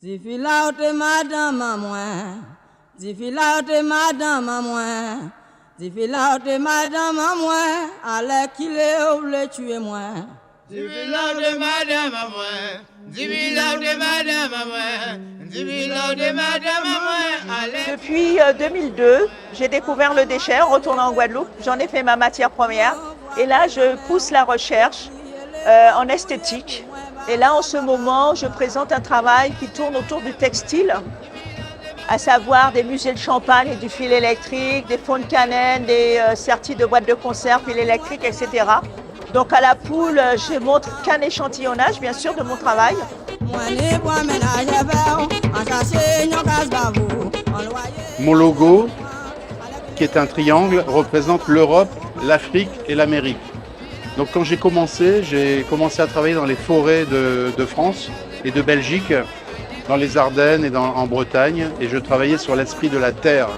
Zifilaute madame à moi, zifilaute madame à moi, zifilaute madame à moi, allez qu'il est où le tuer moi. Zifilaute madame à moi, zifilaute madame à moi, zifilaute madame à moi, allez. Depuis 2002, j'ai découvert le déchet en retournant en Guadeloupe. J'en ai fait ma matière première. Et là, je pousse la recherche en esthétique. Et là, en ce moment, je présente un travail qui tourne autour du textile, à savoir des musées de champagne et du fil électrique, des fonds de cannelle, des sertis de boîtes de conserve, fil électrique, etc. Donc à la poule, je montre qu'un échantillonnage, bien sûr, de mon travail. Mon logo, qui est un triangle, représente l'Europe, l'Afrique et l'Amérique. Donc quand j'ai commencé à travailler dans les forêts de France et de Belgique, dans les Ardennes et en Bretagne, et je travaillais sur l'esprit de la terre.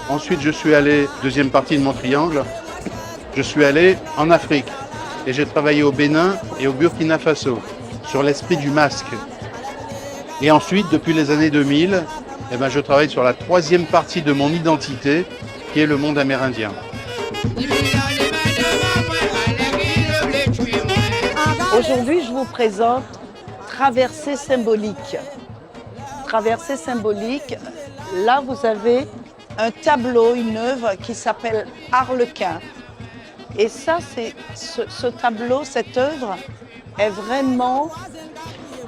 Ensuite, je suis allé, deuxième partie de mon triangle, je suis allé en Afrique et j'ai travaillé au Bénin et au Burkina Faso sur l'esprit du masque. Et ensuite, depuis les années 2000, je travaille sur la troisième partie de mon identité, qui est le monde amérindien. Aujourd'hui, je vous présente Traversée symbolique. Traversée symbolique, là vous avez un tableau, une œuvre qui s'appelle Harlequin. Et ça, c'est ce tableau, cette œuvre est vraiment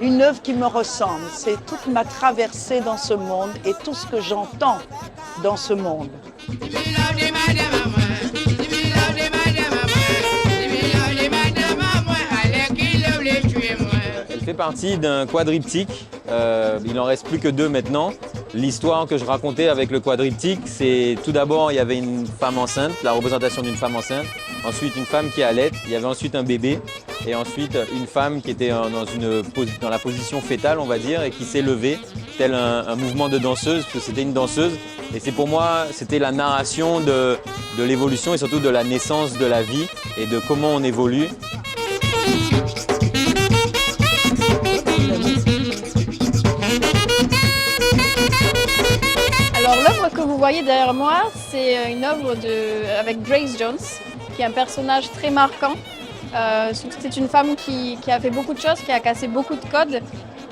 une œuvre qui me ressemble. C'est toute ma traversée dans ce monde et tout ce que j'entends dans ce monde. Elle fait partie d'un quadriptyque, il n'en reste plus que 2 maintenant. L'histoire que je racontais avec le quadriptyque, c'est tout d'abord il y avait une femme enceinte, la représentation d'une femme enceinte, ensuite une femme qui allait, il y avait ensuite un bébé et ensuite une femme qui était dans la position fétale on va dire et qui s'est levée, tel un mouvement de danseuse, parce que c'était une danseuse. Et c'est pour moi, c'était la narration de l'évolution et surtout de la naissance de la vie et de comment on évolue. Alors l'œuvre que vous voyez derrière moi, c'est une œuvre avec Grace Jones, qui est un personnage très marquant. C'est une femme qui a fait beaucoup de choses, qui a cassé beaucoup de codes.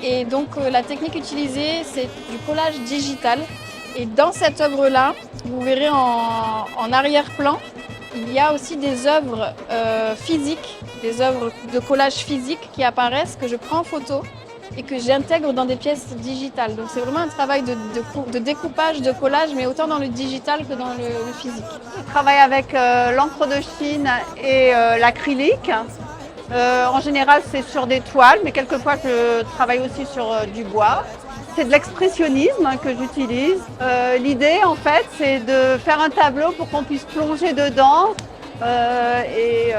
Et donc la technique utilisée, c'est du collage digital. Et dans cette œuvre-là, vous verrez en arrière-plan, il y a aussi des œuvres physiques, des œuvres de collage physique qui apparaissent, que je prends en photo et que j'intègre dans des pièces digitales. Donc c'est vraiment un travail de découpage, de collage, mais autant dans le digital que dans le physique. Je travaille avec l'encre de Chine et l'acrylique. En général, c'est sur des toiles, mais quelquefois je travaille aussi sur du bois. C'est de l'expressionnisme que j'utilise. L'idée, en fait, c'est de faire un tableau pour qu'on puisse plonger dedans et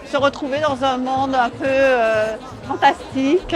se retrouver dans un monde un peu fantastique.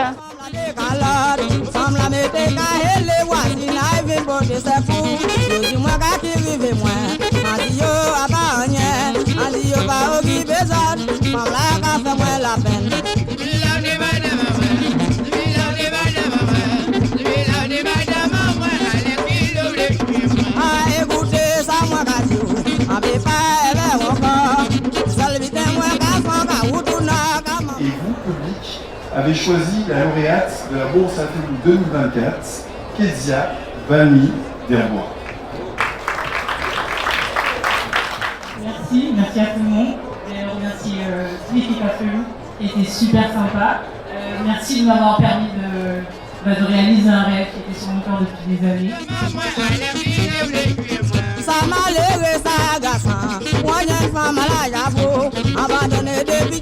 Et vous, public, avez choisi la lauréate de la Bourse Intelli 2024, Kezia Valmy Derbois. Merci à tout le monde. Et on remercie Philippe Caféou, qui était super sympa. Merci de m'avoir permis de réaliser un rêve qui était sur mon cœur depuis des années. Abandonné depuis